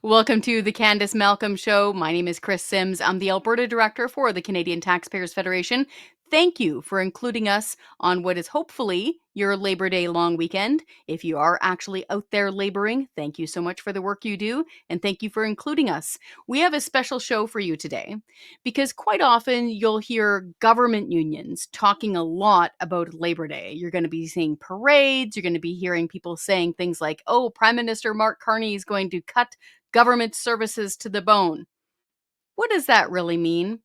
Welcome to the Candice Malcolm Show. My name is Kris Sims. I'm the Alberta Director for the Canadian Taxpayers Federation. Thank you for including us on what is hopefully your Labor Day long weekend. If you are actually out there laboring, thank you so much for the work you do, and thank you for including us. We have a special show for you today because quite often you'll hear government unions talking a lot about Labor Day. You're going to be seeing parades, you're going to be hearing people saying things like, oh, Prime Minister Mark Carney is going to cut government services to the bone. What does that really mean?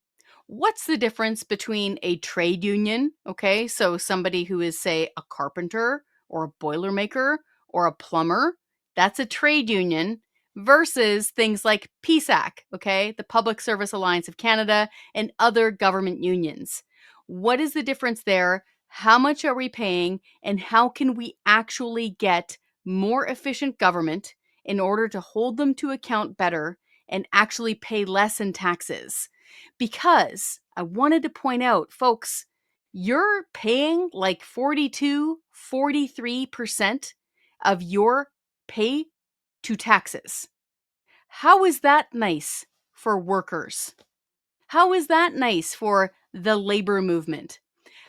What's the difference between a trade union, okay, so somebody who is, say, a carpenter or a boilermaker or a plumber, that's a trade union, versus things like PSAC, okay, the Public Service Alliance of Canada, and other government unions? What is the difference there? How much are we paying? And how can we actually get more efficient government in order to hold them to account better and actually pay less in taxes? Because I wanted to point out, folks, you're paying like 42, 43% of your pay to taxes. How is that nice for workers? How is that nice for the labor movement?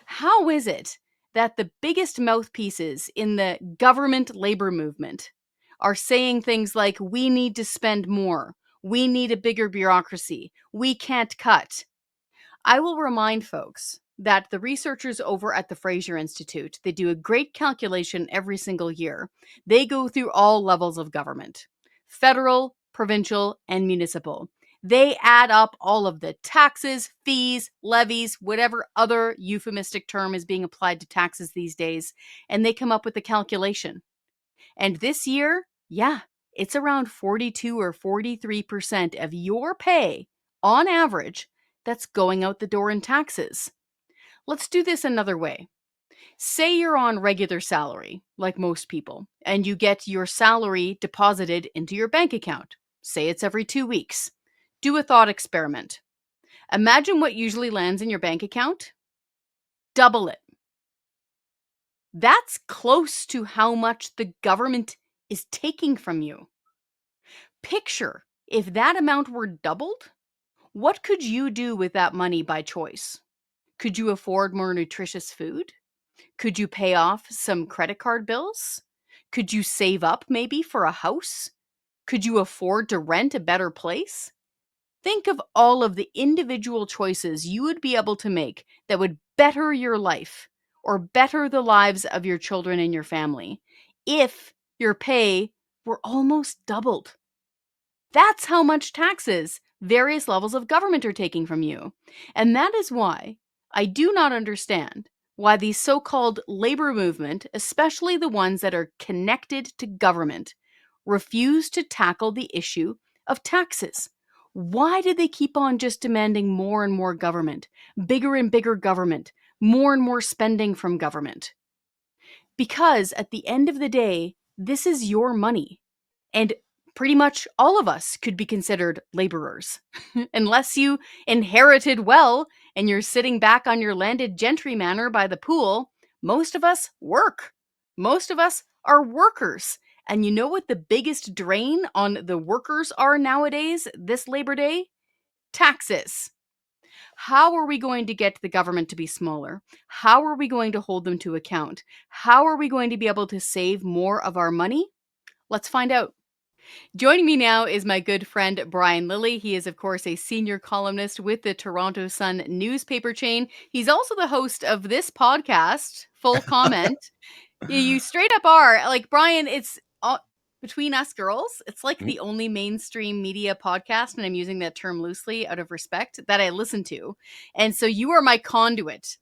How is it that the biggest mouthpieces in the government labor movement are saying things like, we need to spend more, we need a bigger bureaucracy, we can't cut? I will remind folks that the researchers over at the Fraser Institute, they do a great calculation every single year. They go through all levels of government, federal, provincial, and municipal. They add up all of the taxes, fees, levies, whatever other euphemistic term is being applied to taxes these days, and they come up with a calculation. And this year, yeah, it's around 42 or 43% of your pay on average that's going out the door in taxes. Let's do this another way. Say you're on regular salary, like most people, and you get your salary deposited into your bank account. Say it's every 2 weeks. Do a thought experiment. Imagine what usually lands in your bank account. Double it. That's close to how much the government is taking from you. Picture if that amount were doubled, what could you do with that money by choice? Could you afford more nutritious food? Could you pay off some credit card bills? Could you save up maybe for a house? Could you afford to rent a better place? Think of all of the individual choices you would be able to make that would better your life or better the lives of your children and your family if your pay were almost doubled. That's how much taxes various levels of government are taking from you. And that is why I do not understand why the so-called labor movement, especially the ones that are connected to government, refuse to tackle the issue of taxes. Why do they keep on just demanding more and more government, bigger and bigger government, more and more spending from government? Because at the end of the day, this is your money. And pretty much all of us could be considered laborers. Unless you inherited well and you're sitting back on your landed gentry manor by the pool, most of us work. Most of us are workers. And you know what the biggest drain on the workers are nowadays, this Labor Day? Taxes. How are we going to get the government to be smaller? How are we going to hold them to account? How are we going to be able to save more of our money? Let's find out. Joining me now is my good friend, Brian Lilley. He is, of course, a senior columnist with the Toronto Sun newspaper chain. He's also the host of this podcast, Full Comment. You straight up are. Like, Brian, it's between us girls, it's like the only mainstream media podcast, and I'm using that term loosely out of respect, that I listen to. And so you are my conduit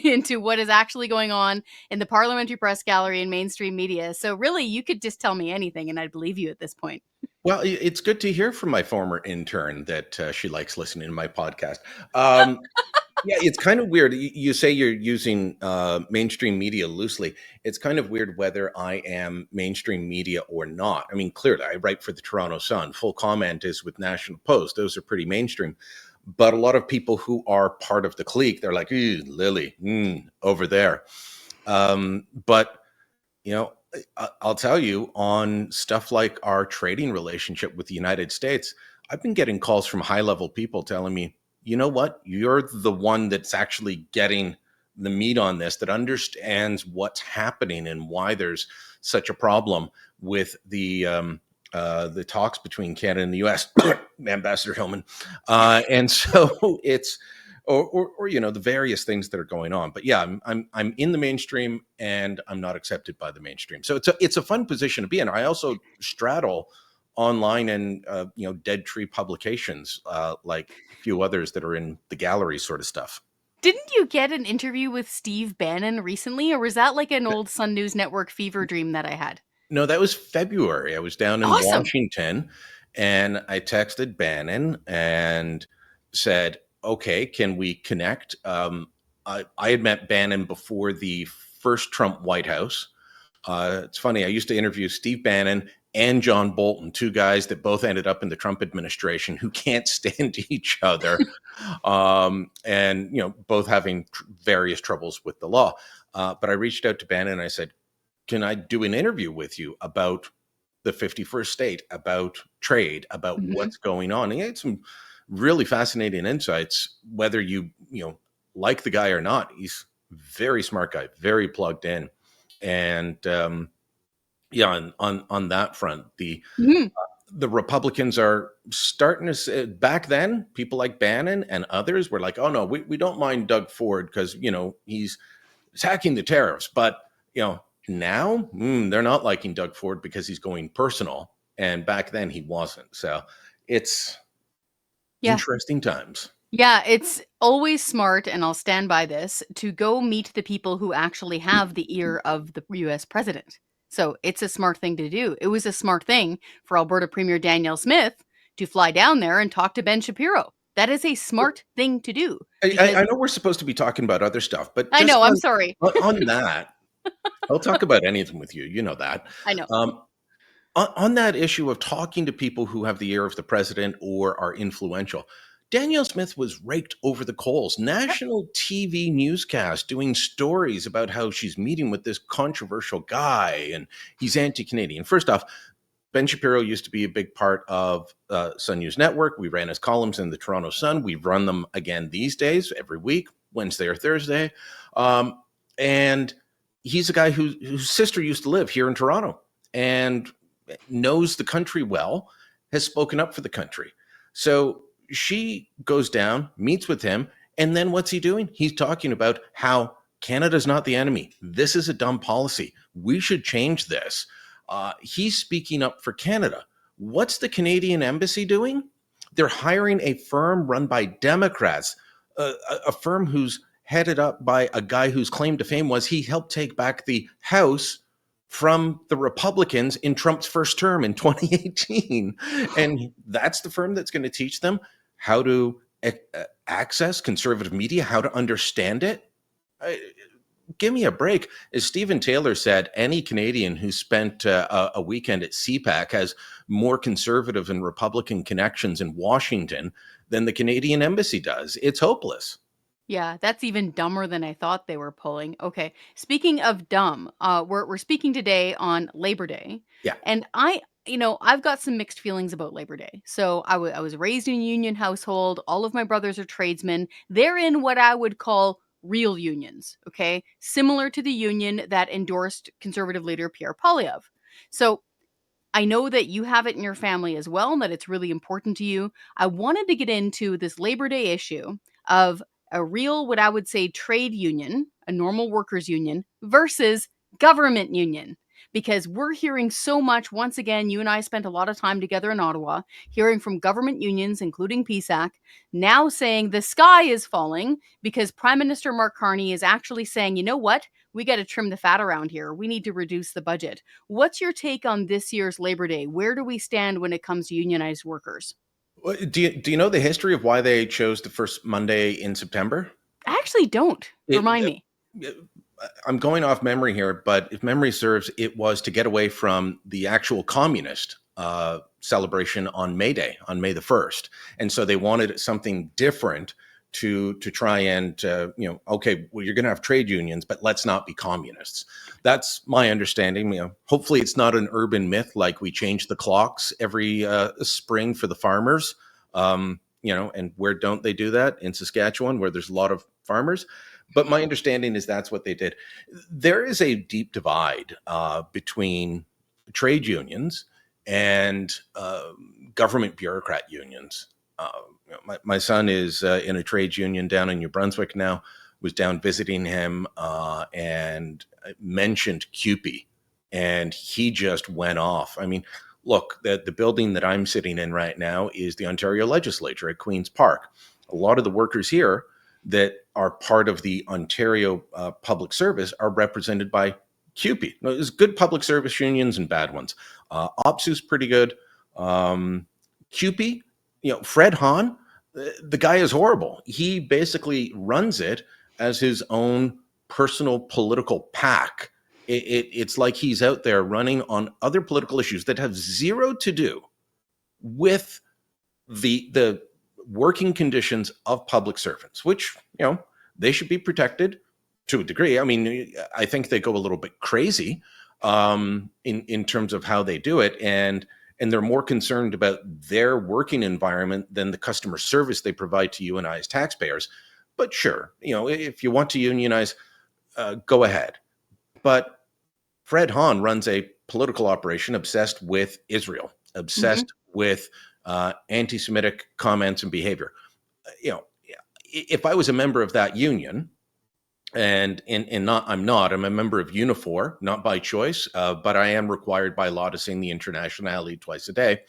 into what is actually going on in the parliamentary press gallery and mainstream media. So really, you could just tell me anything and I'd believe you at this point. Well, it's good to hear from my former intern that she likes listening to my podcast. Yeah, it's kind of weird. You say you're using mainstream media loosely. It's kind of weird whether I am mainstream media or not. I mean, clearly, I write for the Toronto Sun. Full Comment is with National Post. Those are pretty mainstream. But a lot of people who are part of the clique, they're like, Lilley, over there. But, I'll tell you, on stuff like our trading relationship with the United States, I've been getting calls from high level people telling me, you know what, you're the one that's actually getting the meat on this, that understands what's happening and why there's such a problem with the talks between Canada and the U.S. Ambassador Hillman, and so it's or you know, the various things that are going on. But yeah, I'm in the mainstream and I'm not accepted by the mainstream. So it's a fun position to be in. I also straddle online and you know, dead tree publications, like a few others that are in the gallery sort of stuff. Didn't you get an interview with Steve Bannon recently, or was that like an old Sun News Network fever dream that I had? No, that was February. I was down in Awesome. Washington and I texted Bannon and said, okay, can we connect? I had met Bannon before the first Trump White House. It's funny, I used to interview Steve Bannon and John Bolton, two guys that both ended up in the Trump administration who can't stand each other, and you know, both having various troubles with the law. But I reached out to Bannon and I said, can I do an interview with you about the 51st state, about trade, about Mhm. what's going on? And he had some really fascinating insights, whether you know, like the guy or not. He's a very smart guy, very plugged in. And yeah, on that front, Mhm. the Republicans are starting to say, back then, people like Bannon and others were like, oh no, we don't mind Doug Ford because, you know, he's attacking the tariffs. But, you know, now they're not liking Doug Ford because he's going personal. And back then he wasn't. So it's Yeah. interesting times. Yeah, it's always smart, and I'll stand by this, to go meet the people who actually have the ear of the US president. So it's a smart thing to do. It was a smart thing for Alberta Premier Danielle Smith to fly down there and talk to Ben Shapiro. That is a smart thing to do because I know we're supposed to be talking about other stuff, but I just know, I'm sorry. on that, I'll talk about anything with you. You know that. I know. Um, on that issue of talking to people who have the ear of the president or are influential, Danielle Smith was raked over the coals. Yep. National TV newscast doing stories about how she's meeting with this controversial guy and he's anti-Canadian. First off, Ben Shapiro used to be a big part of Sun News Network. We ran his columns in the Toronto Sun. We run them again these days every week, Wednesday or Thursday. And he's a guy whose sister used to live here in Toronto and knows the country well, has spoken up for the country. So she goes down, meets with him, and then what's he doing? He's talking about how Canada's not the enemy. This is a dumb policy. We should change this. He's speaking up for Canada. What's the Canadian embassy doing? They're hiring a firm run by Democrats, a firm who's headed up by a guy whose claim to fame was he helped take back the House from the Republicans in Trump's first term in 2018. And that's the firm that's going to teach them how to access conservative media, how to understand it. Give me a break. As Stephen Taylor said, any Canadian who spent a weekend at CPAC has more conservative and Republican connections in Washington than the Canadian embassy does. It's hopeless. Yeah, that's even dumber than I thought they were pulling. Okay, speaking of dumb, we're speaking today on Labor Day, Yeah. and I've got some mixed feelings about Labor Day. So I was raised in a union household. All of my brothers are tradesmen. They're in what I would call real unions. Okay, similar to the union that endorsed conservative leader Pierre Poilievre. So I know that you have it in your family as well, and that it's really important to you. I wanted to get into this Labor Day issue of a real, what I would say, trade union, a normal workers' union, versus government union. Because we're hearing so much, once again, you and I spent a lot of time together in Ottawa, hearing from government unions, including PSAC, now saying the sky is falling because Prime Minister Mark Carney is actually saying, you know what? We got to trim the fat around here. We need to reduce the budget. What's your take on this year's Labor Day? Where do we stand when it comes to unionized workers? Do you know the history of why they chose the first Monday in September? I actually don't. It, Remind me. I'm going off memory here, but if memory serves, it was to get away from the actual communist celebration on May Day, on May the 1st. And so they wanted something different to try and okay, well, you're going to have trade unions, but let's not be communists. That's my understanding. Hopefully it's not an urban myth like we change the clocks every spring for the farmers. And where don't they do that? In Saskatchewan, where there's a lot of farmers. But my understanding is that's what they did. There is a deep divide between trade unions and government bureaucrat unions. My son is in a trades union down in New Brunswick now. Was down visiting him and mentioned CUPE, and he just went off. I mean, look, the building that I'm sitting in right now is the Ontario Legislature at Queen's Park. A lot of the workers here that are part of the Ontario Public Service are represented by CUPE. Now, there's good public service unions and bad ones. OPSU's pretty good. CUPE, Fred Hahn, the guy is horrible. He basically runs it as his own personal political PAC. It's like he's out there running on other political issues that have zero to do with the working conditions of public servants, which, they should be protected to a degree. I mean, I think they go a little bit crazy in terms of how they do it. And they're more concerned about their working environment than the customer service they provide to you and I as taxpayers. But sure, if you want to unionize, go ahead. But Fred Hahn runs a political operation obsessed with Israel, obsessed with anti-Semitic comments and behavior. If I was a member of that union, I'm a member of Unifor, not by choice, but I am required by law to sing the Internationality twice a day.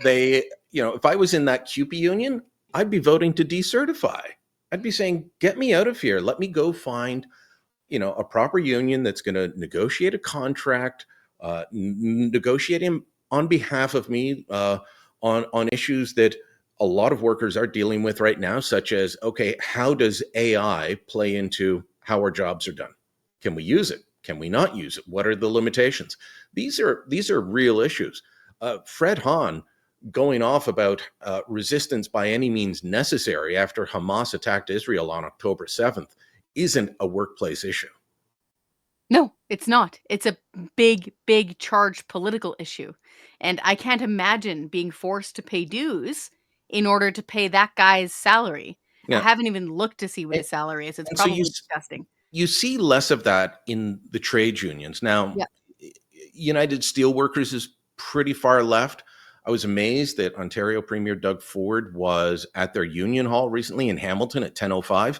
If I was in that CUPE union, I'd be voting to decertify. I'd be saying, get me out of here. Let me go find, a proper union that's going to negotiate a contract, negotiating on behalf of me on issues that a lot of workers are dealing with right now, such as, okay, how does AI play into how our jobs are done? Can we use it? Can we not use it? What are the limitations? These are real issues. Fred Hahn going off about resistance by any means necessary after Hamas attacked Israel on October 7th isn't a workplace issue. No, it's not. It's a big, big charged political issue. And I can't imagine being forced to pay dues in order to pay that guy's salary. I haven't even looked to see what his salary is. It's And probably disgusting. You see less of that in the trade unions. Now, United Steelworkers is pretty far left. I was amazed that Ontario Premier Doug Ford was at their union hall recently in Hamilton at 10:05.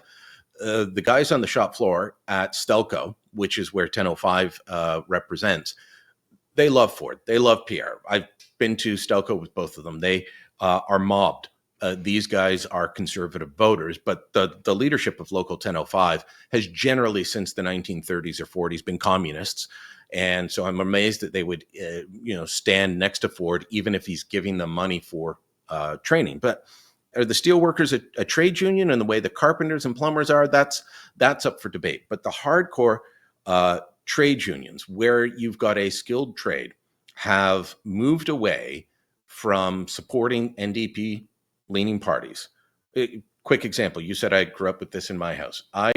The guys on the shop floor at Stelco, which is where 10:05 represents, they love Ford. They love Pierre. I've been to Stelco with both of them. They are mobbed. These guys are conservative voters, but the leadership of Local 10:05 has generally, since the 1930s or 40s, been communists. And so I'm amazed that they would, stand next to Ford, even if he's giving them money for training. But are the steelworkers a trade union in the way the carpenters and plumbers are? That's up for debate. But the hardcore trade unions, where you've got a skilled trade, have moved away from supporting NDP leaning parties. Quick example, you said I grew up with this in my house. I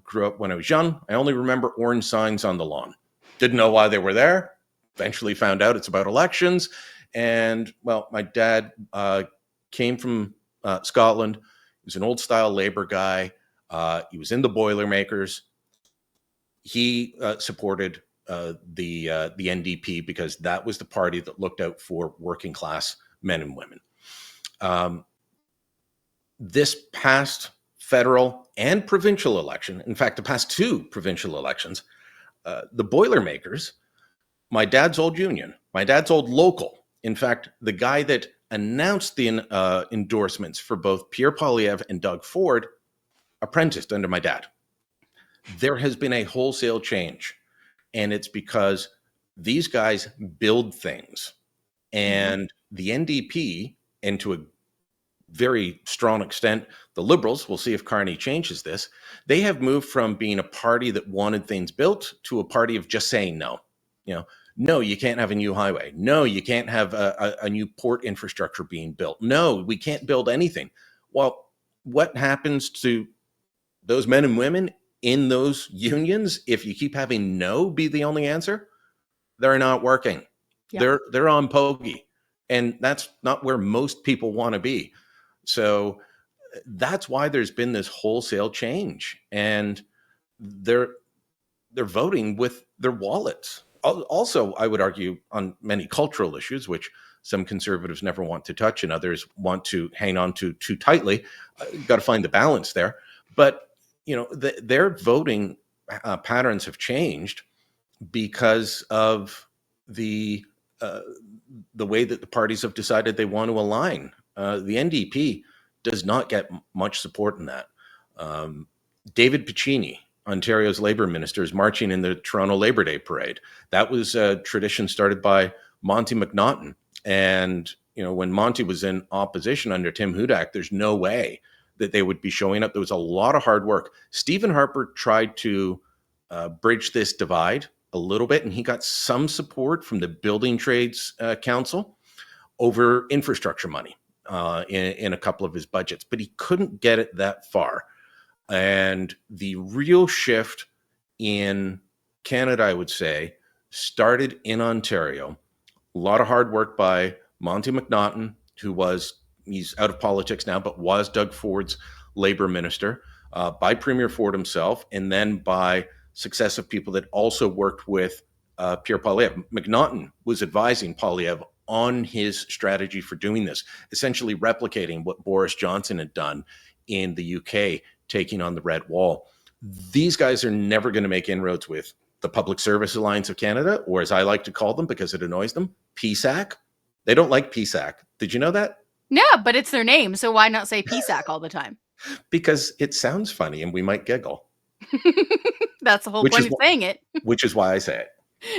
grew up when I was young. I only remember orange signs on the lawn. Didn't know why they were there. Eventually found out it's about elections. And, well, my dad came from Scotland. He was an old style labor guy. He was in the boilermakers. He supported the NDP because that was the party that looked out for working class men and women. This past federal and provincial election, in fact, the past two provincial elections, the Boilermakers, my dad's old union, my dad's old local, in fact, the guy that announced the endorsements for both Pierre Poilievre and Doug Ford, apprenticed under my dad. There has been a wholesale change, and it's because these guys build things. And the NDP, and to a very strong extent, the Liberals, we'll see if Carney changes this, they have moved from being a party that wanted things built to a party of just saying no. No, you can't have a new highway. No, you can't have a new port infrastructure being built. No, we can't build anything. Well, what happens to those men and women in those unions if you keep having no be the only answer? They're not working. Yeah. They're on pokey, and that's not where most people want to be. So that's why there's been this wholesale change, and they're voting with their wallets. Also, I would argue on many cultural issues, which some conservatives never want to touch and others want to hang on to too tightly. Got to find the balance there. But their voting patterns have changed because of the uh, the way that the parties have decided they want to align. The NDP does not get much support in that. Um, David Piccini, Ontario's Labour Minister, is marching in the Toronto Labour Day Parade. That was a tradition started by Monty McNaughton. And when Monty was in opposition under Tim Hudak, there's no way that they would be showing up. There was a lot of hard work. Stephen Harper tried to bridge this divide a little bit, and he got some support from the Building Trades Council over infrastructure money in a couple of his budgets, but he couldn't get it that far. And the real shift in Canada, I would say, started in Ontario. A lot of hard work by Monty McNaughton, he's out of politics now, but was Doug Ford's Labour Minister, by Premier Ford himself, and then by successive people that also worked with Pierre Poilievre. McNaughton was advising Poilievre on his strategy for doing this, essentially replicating what Boris Johnson had done in the UK, taking on the Red Wall. These guys are never going to make inroads with the Public Service Alliance of Canada, or as I like to call them because it annoys them, PSAC. They don't like PSAC. Did you know that? Yeah, but it's their name, so why not say PSAC all the time? Because it sounds funny and we might giggle. That's the whole point of saying it. Which is why I say it.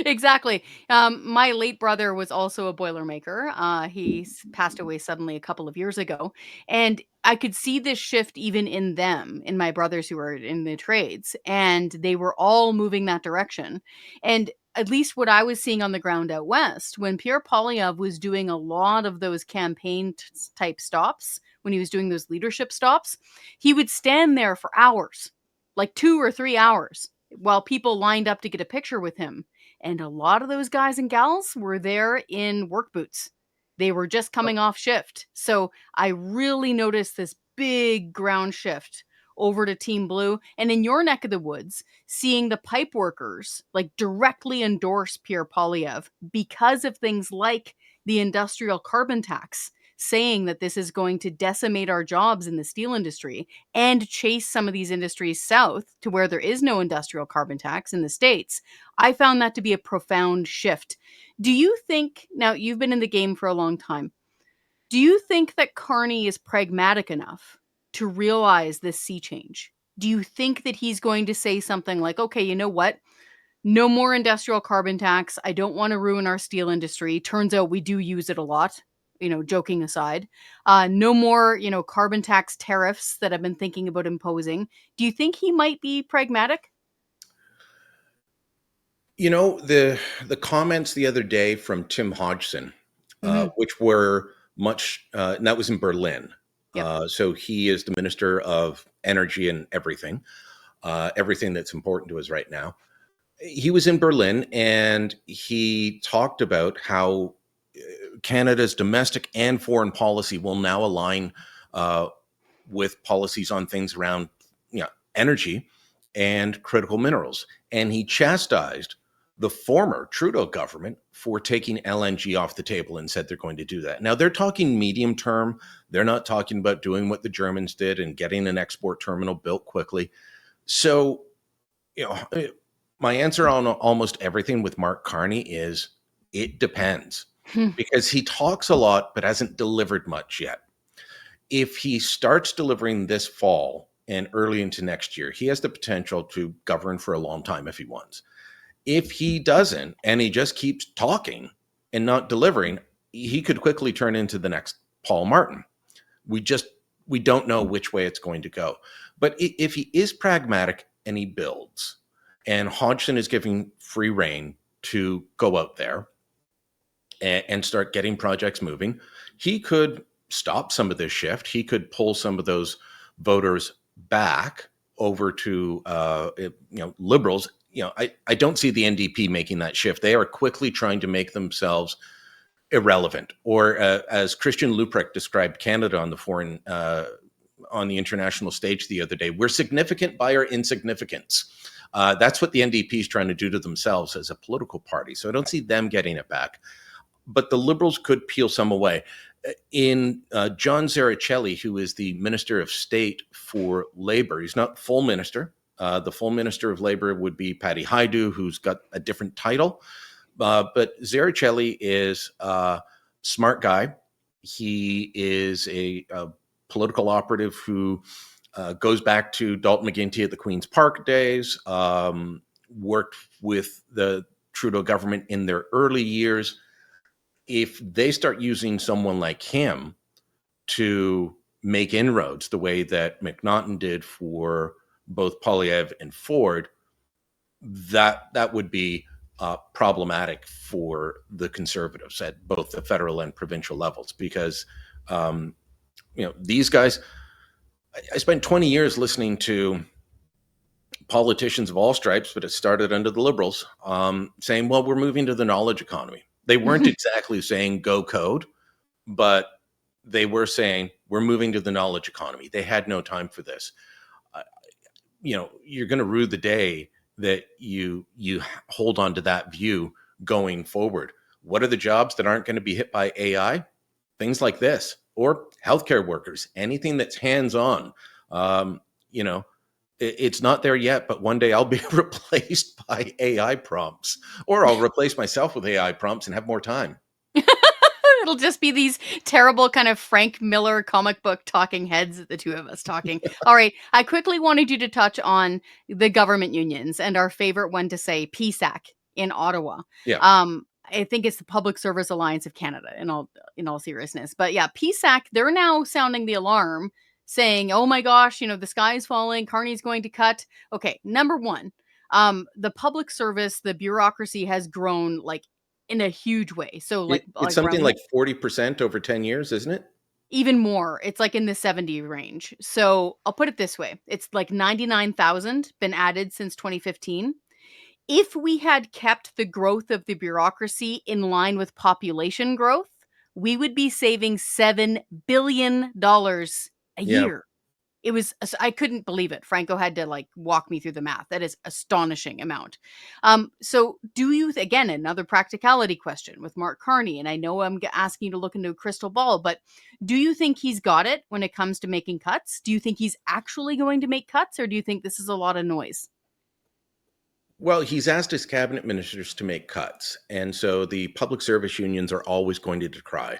Exactly. My late brother was also a boilermaker. He passed away suddenly a couple of years ago. And I could see this shift even in them, in my brothers who were in the trades. And they were all moving that direction. And at least what I was seeing on the ground out west, when Pierre Poilievre was doing a lot of those campaign type stops, when he was doing those leadership stops, he would stand there for hours, like 2 or 3 hours, while people lined up to get a picture with him. And a lot of those guys and gals were there in work boots. They were just coming off shift. So I really noticed this big ground shift over to Team Blue. And in your neck of the woods, seeing the pipe workers like directly endorse Pierre Poilievre because of things like the industrial carbon tax, saying that this is going to decimate our jobs in the steel industry and chase some of these industries south to where there is no industrial carbon tax in the States. I found that to be a profound shift. Do you think, now you've been in the game for a long time, do you think that Carney is pragmatic enough to realize this sea change? Do you think that he's going to say something like, okay, you know what? No more industrial carbon tax. I don't want to ruin our steel industry. Turns out we do use it a lot, joking aside. No more, carbon tax tariffs that I've been thinking about imposing. Do you think he might be pragmatic? The comments the other day from Tim Hodgson, Mhm. which were much, and that was in Berlin. Yep. So he is the Minister of Energy and everything that's important to us right now. He was in Berlin and he talked about how Canada's domestic and foreign policy will now align uh, with policies on things around energy and critical minerals. And he chastised the former Trudeau government for taking LNG off the table and said they're going to do that. Now they're talking medium term. They're not talking about doing what the Germans did and getting an export terminal built quickly. So, my answer on almost everything with Mark Carney is it depends, because he talks a lot but hasn't delivered much yet. If he starts delivering this fall and early into next year, he has the potential to govern for a long time if he wants. If he doesn't and he just keeps talking and not delivering, he could quickly turn into the next Paul Martin. We don't know which way it's going to go. But if he is pragmatic and he builds, and Hodgson is giving free rein to go out there and start getting projects moving, he could stop some of this shift. He could pull some of those voters back over to Liberals. I don't see the NDP making that shift. They are quickly trying to make themselves irrelevant, or as Christian Leuprecht described Canada on the international stage the other day, we're significant by our insignificance. That's what the NDP is trying to do to themselves as a political party. So I don't see them getting it back. But the Liberals could peel some away. In John Zaricelli, who is the Minister of State for Labour, he's not full minister. The full Minister of Labour would be Patty Hajdu, who's got a different title. But Zaricelli is a smart guy. He is a political operative who goes back to Dalton McGuinty at the Queen's Park days, worked with the Trudeau government in their early years. If they start using someone like him to make inroads the way that McNaughton did for both Poilievre and Ford, that would be problematic for the Conservatives at both the federal and provincial levels, because these guys, I spent 20 years listening to politicians of all stripes, but it started under the Liberals, saying, well, we're moving to the knowledge economy. They weren't exactly saying go code, but they were saying we're moving to the knowledge economy. They had no time for this. You're going to rue the day that you hold on to that view going forward. What are the jobs that aren't going to be hit by AI? Things like this, or healthcare workers, anything that's hands-on. It's not there yet, but one day I'll be replaced by AI prompts, or I'll replace myself with AI prompts and have more time. It'll just be these terrible kind of Frank Miller comic book talking heads, the two of us talking. All right. I quickly wanted you to touch on the government unions and our favorite one to say, PSAC in Ottawa. Yeah. I think it's the Public Service Alliance of Canada in all seriousness. But yeah, PSAC, they're now sounding the alarm saying, oh my gosh, the sky is falling. Carney's going to cut. Okay. Number one, the public service, the bureaucracy has grown like in a huge way. So it's something like 40% over 10 years, isn't it? Even more. It's like in the 70 range. So I'll put it this way. It's like 99,000 been added since 2015. If we had kept the growth of the bureaucracy in line with population growth, we would be saving $7 billion a year. It was, I couldn't believe it. Franco had to walk me through the math. That is astonishing amount. So do you, again, another practicality question with Mark Carney, and I know I'm asking you to look into a crystal ball, but do you think he's got it when it comes to making cuts? Do you think he's actually going to make cuts, or do you think this is a lot of noise? Well, he's asked his cabinet ministers to make cuts. And so the public service unions are always going to decry.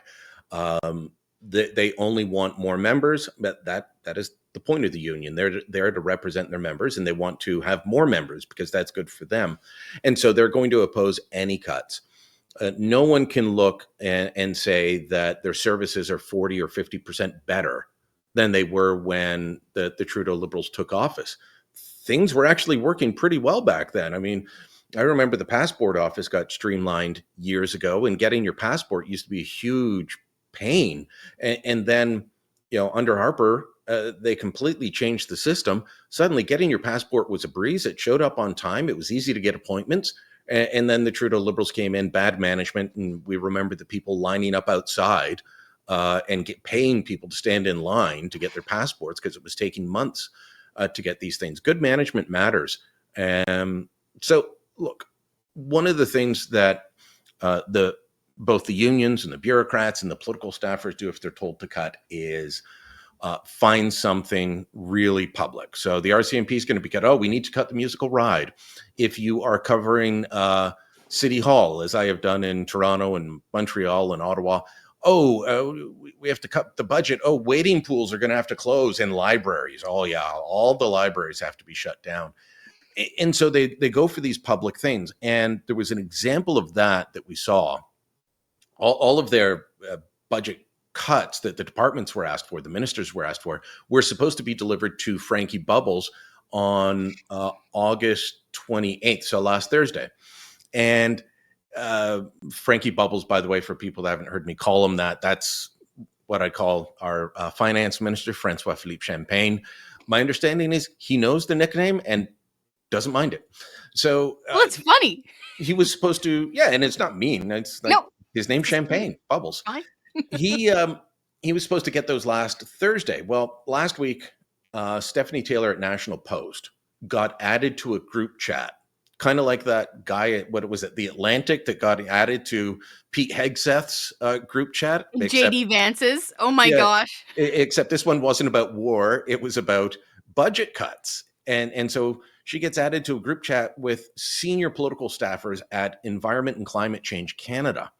They only want more members, but that is the point of the union. They're there to represent their members, and they want to have more members because that's good for them. And so they're going to oppose any cuts. No one can look and say that their services are 40 or 50% better than they were when the Trudeau Liberals took office. Things were actually working pretty well back then. I mean, I remember the passport office got streamlined years ago, and getting your passport used to be a huge pain. And then, under Harper, they completely changed the system. Suddenly, getting your passport was a breeze. It showed up on time. It was easy to get appointments. And then the Trudeau Liberals came in, bad management, and we remember the people lining up outside and paying people to stand in line to get their passports because it was taking months to get these things. Good management matters. So, look, one of the things that both the unions and the bureaucrats and the political staffers do if they're told to cut is find something really public. So the RCMP is going to be cut. Oh, we need to cut the musical ride. If you are covering City Hall, as I have done in Toronto and Montreal and Ottawa, we have to cut the budget. Oh, waiting pools are going to have to close, and libraries. Oh, yeah, all the libraries have to be shut down. And so they go for these public things. And there was an example of that we saw. All of their budget cuts that the departments were asked for, the ministers were asked for, were supposed to be delivered to Frankie Bubbles on August 28th, so last Thursday. And Frankie Bubbles, by the way, for people that haven't heard me call him that, that's what I call our finance minister, Francois Philippe Champagne. My understanding is he knows the nickname and doesn't mind it. So Well, it's funny. he was supposed to, yeah, and it's not mean. It's like No, his name's it's true. Champagne, Bubbles. Fine. He he was supposed to get those last Thursday. Well, last week, Stephanie Taylor at National Post got added to a group chat, kind of like that guy at what was it, The Atlantic, that got added to Pete Hegseth's group chat. Except, JD Vance's. Oh my yeah, gosh. except this one wasn't about war; it was about budget cuts, and so she gets added to a group chat with senior political staffers at Environment and Climate Change Canada,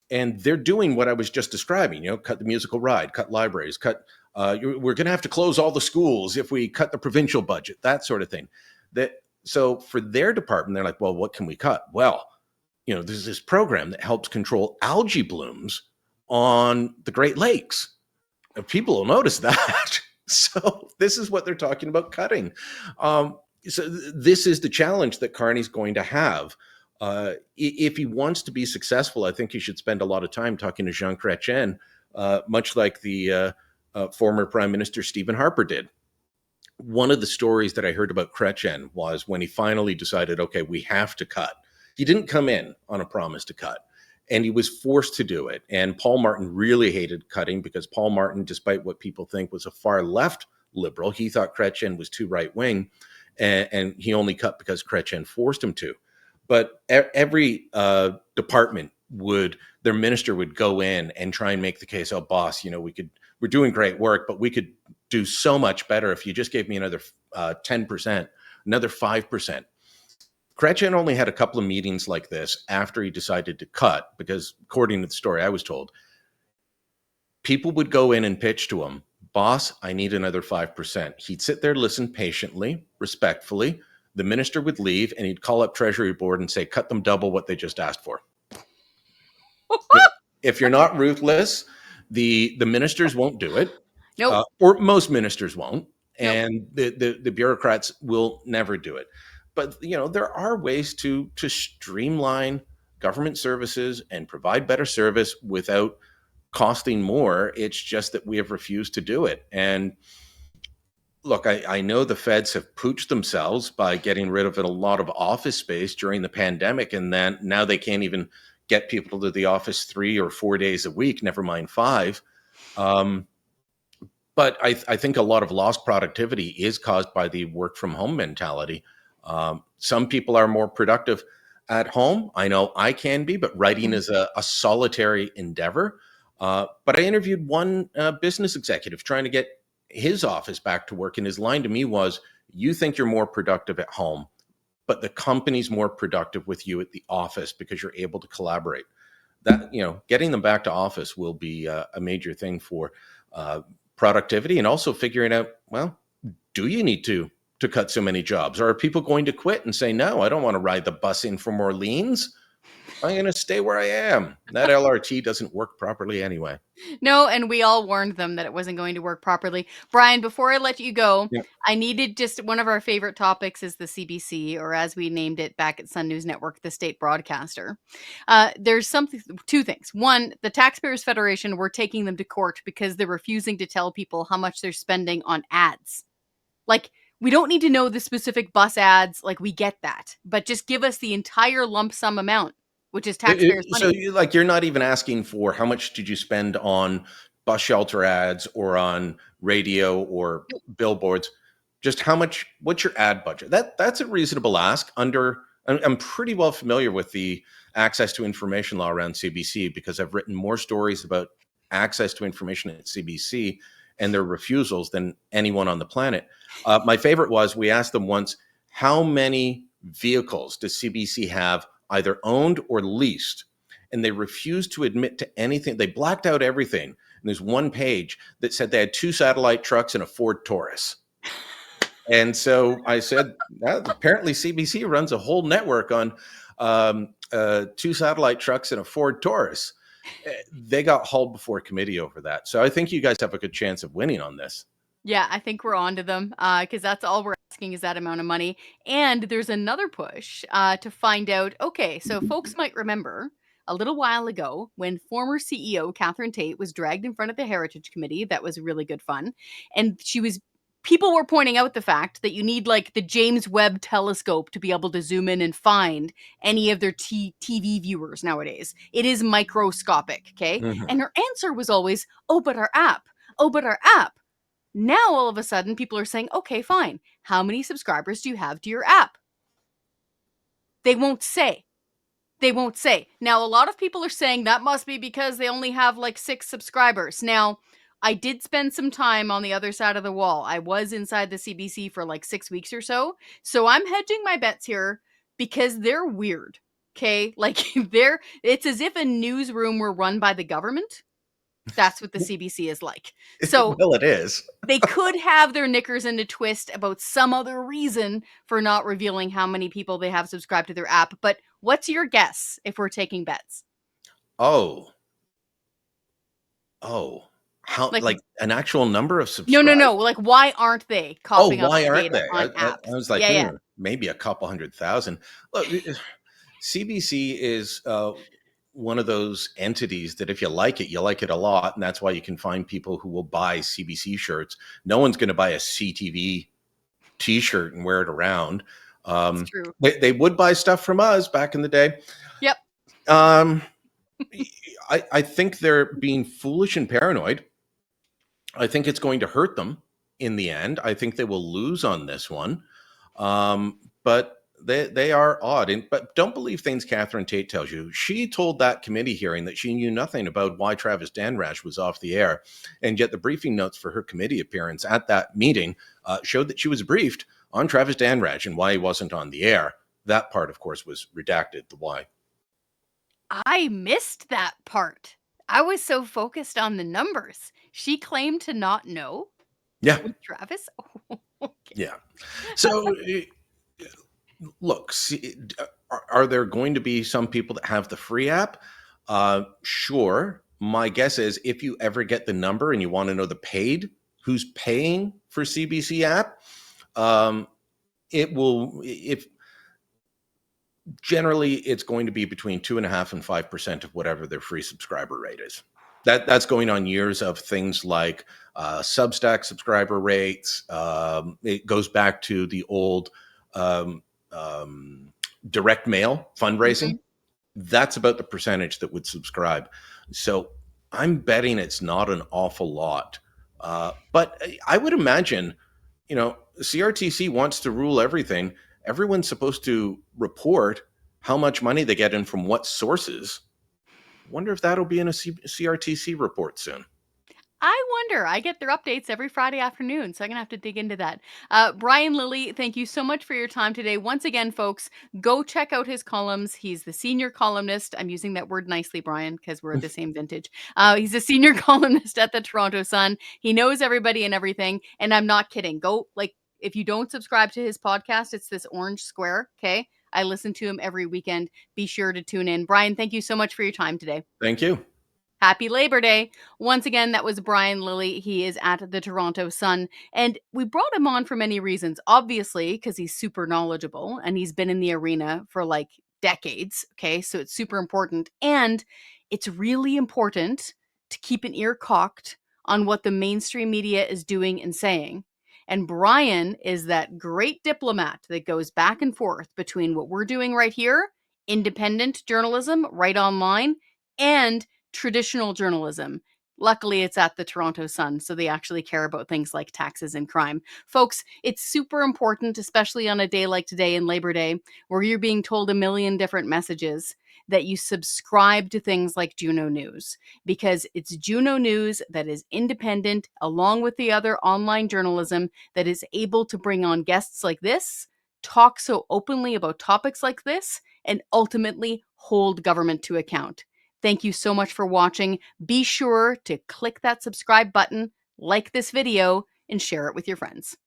and they're doing what I was just describing. Cut the musical ride, cut libraries, cut. We're going to have to close all the schools if we cut the provincial budget, that sort of thing. So for their department, they're like, well, what can we cut? Well, there's this program that helps control algae blooms on the Great Lakes. People will notice that. So this is what they're talking about cutting. So this is the challenge that Carney's going to have. If he wants to be successful, I think he should spend a lot of time talking to Jean Chrétien, much like the former Prime Minister Stephen Harper did. One of the stories that I heard about Chrétien was when he finally decided, okay, we have to cut. He didn't come in on a promise to cut, and he was forced to do it. And Paul Martin really hated cutting because Paul Martin, despite what people think was a far left liberal, he thought Chrétien was too right wing, and he only cut because Chrétien forced him to. But every department their minister would go in and try and make the case, oh, boss, we're doing great work, but we could do so much better if you just gave me another 10%, another 5%. Chrétien only had a couple of meetings like this after he decided to cut, because according to the story I was told, people would go in and pitch to him, boss, I need another 5%. He'd sit there, listen patiently, respectfully. The minister would leave and he'd call up Treasury Board and say, cut them double what they just asked for. If you're not ruthless, the ministers won't do it. Nope. Or most ministers won't. Nope. And the bureaucrats will never do it. But, there are ways to streamline government services and provide better service without costing more. It's just that we have refused to do it. And look, I know the feds have pooched themselves by getting rid of a lot of office space during the pandemic, and then now they can't even get people to the office 3 or 4 days a week, never mind 5. But I think a lot of lost productivity is caused by the work from home mentality. Some people are more productive at home. I know I can be, but writing is a solitary endeavor. But I interviewed one business executive trying to get his office back to work, and his line to me was, you think you're more productive at home, but the company's more productive with you at the office because you're able to collaborate. That, getting them back to office will be a major thing for productivity, and also figuring out, well, do you need to cut so many jobs? Or are people going to quit and say, no, I don't want to ride the bus in from Orleans. I'm going to stay where I am. That LRT doesn't work properly anyway. No, and we all warned them that it wasn't going to work properly. Brian, before I let you go, Yeah. I needed just one of our favorite topics is the CBC, or as we named it back at Sun News Network, the state broadcaster. There's two things. One, the Taxpayers Federation, we're taking them to court because they're refusing to tell people how much they're spending on ads. Like, we don't need to know the specific bus ads. Like, we get that. But just give us the entire lump sum amount, which is taxpayers' So money. you're not even asking for how much did you spend on bus shelter ads or on radio or billboards? Just what's your ad budget? That's a reasonable ask. I'm pretty well familiar with the access to information law around CBC because I've written more stories about access to information at CBC and their refusals than anyone on the planet. My favorite was, we asked them once, how many vehicles does CBC have either owned or leased? And they refused to admit to anything. They blacked out everything. And there's one page that said they had 2 satellite trucks and a Ford Taurus. And so I said, apparently CBC runs a whole network on 2 satellite trucks and a Ford Taurus. They got hauled before committee over that. So I think you guys have a good chance of winning on this. Yeah, I think we're on to them because that's all we're asking is that amount of money. And there's another push to find out, okay, so folks might remember a little while ago when former CEO Catherine Tate was dragged in front of the Heritage Committee. That was really good fun. And people were pointing out the fact that you need like the James Webb telescope to be able to zoom in and find any of their TV viewers nowadays. It is microscopic, okay? Mhm. And her answer was always, oh, but our app. Oh, but our app. Now, all of a sudden, people are saying, okay, fine. How many subscribers do you have to your app? They won't say. They won't say. Now, a lot of people are saying that must be because they only have like 6 subscribers. Now, I did spend some time on the other side of the wall. I was inside the CBC for like 6 weeks or so. So I'm hedging my bets here because they're weird. Okay? Like it's as if a newsroom were run by the government. That's what the CBC is like. So Well, it is. they could have their knickers in a twist about some other reason for not revealing how many people they have subscribed to their app. But what's your guess if we're taking bets? Oh, oh, how Like, like an actual number of no. subscribers? Like, why aren't they Oh, coughing up why the aren't data they? on I apps? was like, Yeah, yeah. maybe a couple 100,000. Look, CBC is one of those entities that if you like it, you like it a lot, and that's why you can find people who will buy CBC shirts. No one's going to buy a CTV T-shirt and wear it around. It's true. They would buy stuff from us back in the day. Yep. Um, I think they're being foolish and paranoid. I think it's going to hurt them in the end. I think they will lose on this one. But they are odd. But don't believe things Catherine Tate tells you. She told that committee hearing that she knew nothing about why Travis Danrash was off the air. And yet the briefing notes for her committee appearance at that meeting showed that she was briefed on Travis Danrash and why he wasn't on the air. That part, of course, was redacted, the why. I missed that part. I was so focused on the numbers. She claimed to not know Yeah. with Travis. Oh, okay. Yeah. So look, are there going to be some people that have the free app? Sure. My guess is if you ever get the number and you want to know the paid, who's paying for CBC app, it will, if generally it's going to be between 2.5% and 5% of whatever their free subscriber rate is. That's going on years of things like Substack subscriber rates. It goes back to the old um, direct mail fundraising. Mhm. That's about the percentage that would subscribe. So I'm betting it's not an awful lot. But I would imagine, CRTC wants to rule everything. Everyone's supposed to report how much money they get in from what sources. Wonder if that'll be in a CRTC report soon. I wonder. I get their updates every Friday afternoon, so I'm gonna have to dig into that. Brian Lilley, thank you so much for your time today. Once again, folks, go check out his columns. He's the senior columnist. I'm using that word nicely, Brian, because we're the same vintage. He's a senior columnist at the Toronto Sun. He knows everybody and everything, and I'm not kidding. Go, like, if you don't subscribe to his podcast, it's this orange square. Okay, I listen to him every weekend. Be sure to tune in. Brian, thank you so much for your time today. Thank you. Happy Labor Day. Once again, that was Brian Lilley. He is at the Toronto Sun. And we brought him on for many reasons. Obviously, because he's super knowledgeable and he's been in the arena for like decades. Okay. So it's super important. And it's really important to keep an ear cocked on what the mainstream media is doing and saying. And Brian is that great diplomat that goes back and forth between what we're doing right here, independent journalism, right online, and traditional journalism. Luckily, it's at the Toronto Sun, so they actually care about things like taxes and crime. Folks, it's super important, especially on a day like today in Labor Day, where you're being told a million different messages, that you subscribe to things like Juno News, because it's Juno News that is independent, along with the other online journalism that is able to bring on guests like this, talk so openly about topics like this, and ultimately hold government to account. Thank you so much for watching. Be sure to click that subscribe button, like this video, and share it with your friends.